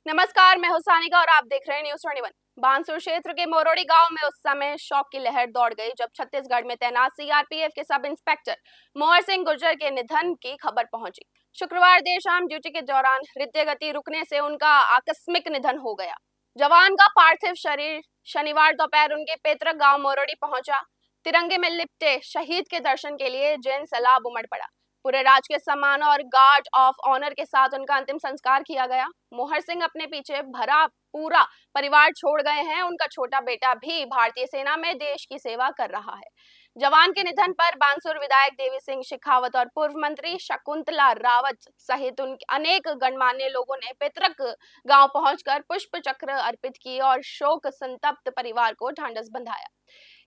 नमस्कार, मैं हुसानिका और आप देख रहे हैं न्यूज 21। बानसूर क्षेत्र के मोरोड़ी गांव में उस समय शौक की लहर दौड़ गई जब छत्तीसगढ़ में तैनात सीआरपीएफ के सब इंस्पेक्टर मोहर सिंह गुर्जर के निधन की खबर पहुंची। शुक्रवार देर शाम ड्यूटी के दौरान हृदय गति रुकने से उनका आकस्मिक निधन हो गया। जवान का पार्थिव शरीर शनिवार दोपहर उनके पैतृक गाँव मोरोड़ी पहुंचा। तिरंगे में लिपटे शहीद के दर्शन के लिए जैन सैलाब उमड़ पड़ा। पूरे राजकीय सम्मान और गार्ड ऑफ ऑनर के साथ उनका अंतिम संस्कार किया गया। मोहर सिंह अपने पीछे भरा पूरा परिवार छोड़ गए हैं। उनका छोटा बेटा भी भारतीय सेना में देश की सेवा कर रहा है। जवान के निधन पर बानसूर विधायक देवी सिंह शेखावत और पूर्व मंत्री शकुंतला रावत सहित उनके अनेक गणमान्य लोगों ने पैतृक गांव पहुंचकर पुष्प चक्र अर्पित किए और शोक संतप्त परिवार को ढांढस बंधाया।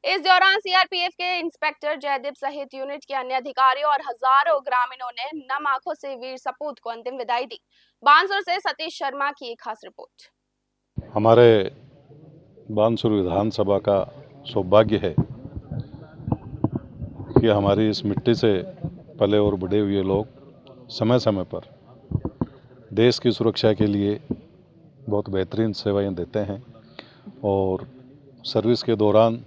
इस दौरान सीआरपीएफ के इंस्पेक्टर जयदीप सहित यूनिट के अन्य अधिकारियों और हजारों ग्रामीणों ने नम आंखों से वीर सपूत को अंतिम विदाई दी। बानसूर से सतीश शर्मा की एक खास रिपोर्ट। हमारे बानसूर विधानसभा का सौभाग्य है कि हमारी इस मिट्टी से पले और बड़े हुए लोग समय समय पर देश की सुरक्षा के लिए बहुत बेहतरीन सेवाएं देते हैं और सर्विस के दौरान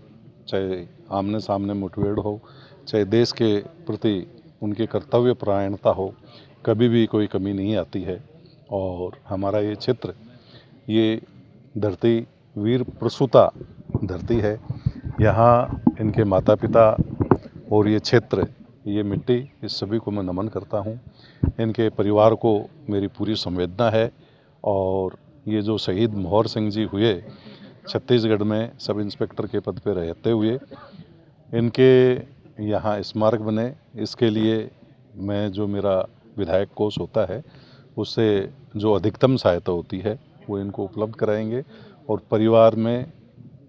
चाहे आमने सामने मुठभेड़ हो, चाहे देश के प्रति उनकी कर्तव्य परायणता हो, कभी भी कोई कमी नहीं आती है। और हमारा ये क्षेत्र, ये धरती वीर प्रसूता धरती है। यहाँ इनके माता पिता और ये क्षेत्र, ये मिट्टी, इस सभी को मैं नमन करता हूँ। इनके परिवार को मेरी पूरी संवेदना है। और ये जो शहीद मोहर सिंह जी हुए छत्तीसगढ़ में सब इंस्पेक्टर के पद पर रहते हुए, इनके यहाँ स्मारक बने, इसके लिए मैं जो मेरा विधायक कोष होता है उससे जो अधिकतम सहायता होती है वो इनको उपलब्ध कराएंगे। और परिवार में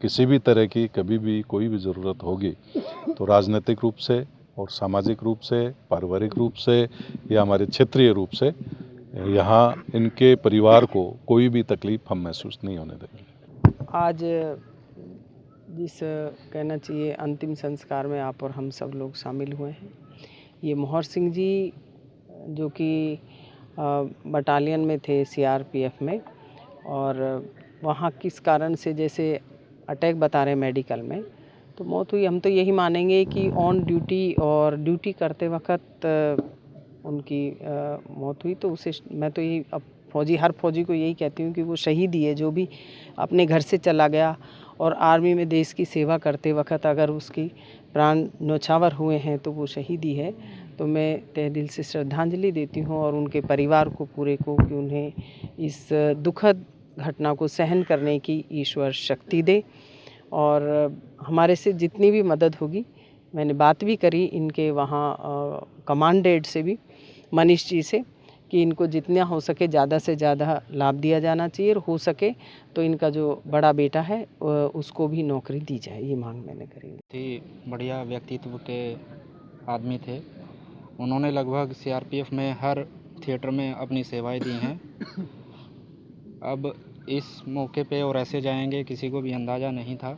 किसी भी तरह की कभी भी कोई भी ज़रूरत होगी तो राजनीतिक रूप से और सामाजिक रूप से, पारिवारिक रूप से या हमारे क्षेत्रीय रूप से यहाँ इनके परिवार को कोई भी तकलीफ हम महसूस नहीं होने देंगे। आज जिस कहना चाहिए अंतिम संस्कार में आप और हम सब लोग शामिल हुए हैं। ये मोहर सिंह जी जो कि बटालियन में थे सीआरपीएफ में, और वहाँ किस कारण से जैसे अटैक बता रहे मेडिकल में तो मौत हुई। हम तो यही मानेंगे कि ऑन ड्यूटी और ड्यूटी करते वक्त उनकी मौत हुई। तो उसे मैं तो यही अब हर फौजी को यही कहती हूँ कि वो शहीद ही है। जो भी अपने घर से चला गया और आर्मी में देश की सेवा करते वक्त अगर उसकी प्राण न्यौछावर हुए हैं तो वो शहीद ही है। तो मैं तहे दिल से श्रद्धांजलि देती हूँ और उनके परिवार को पूरे को कि उन्हें इस दुखद घटना को सहन करने की ईश्वर शक्ति दे। और हमारे से जितनी भी मदद होगी, मैंने बात भी करी इनके वहाँ कमांडेंट से भी, मनीष जी से, कि इनको जितना हो सके ज़्यादा से ज़्यादा लाभ दिया जाना चाहिए और हो सके तो इनका जो बड़ा बेटा है उसको भी नौकरी दी जाए, ये मांग मैंने करी थी। बढ़िया व्यक्तित्व के आदमी थे। उन्होंने लगभग सीआरपीएफ में हर थिएटर में अपनी सेवाएं दी हैं। अब इस मौके पे और ऐसे जाएंगे किसी को भी अंदाज़ा नहीं था।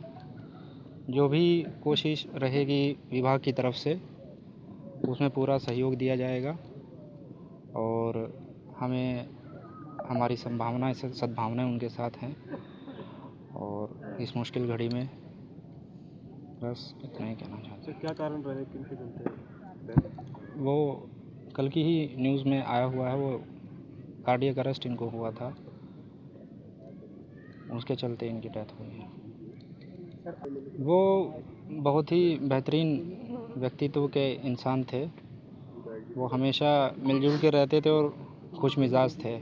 जो भी कोशिश रहेगी विभाग की तरफ से उसमें पूरा सहयोग दिया जाएगा और हमें हमारी संभावनाएं सद्भावनाएं उनके साथ हैं। और इस मुश्किल घड़ी में बस इतना ही कहना चाहते हैं। क्या कारण रहे कि इनके चलते? वो कल की ही न्यूज़ में आया हुआ है, वो कार्डियक अरेस्ट इनको हुआ था, उसके चलते इनकी डेथ हुई है। वो बहुत ही बेहतरीन व्यक्तित्व के इंसान थे। वो हमेशा मिलजुल के रहते थे और खुश मिजाज थे।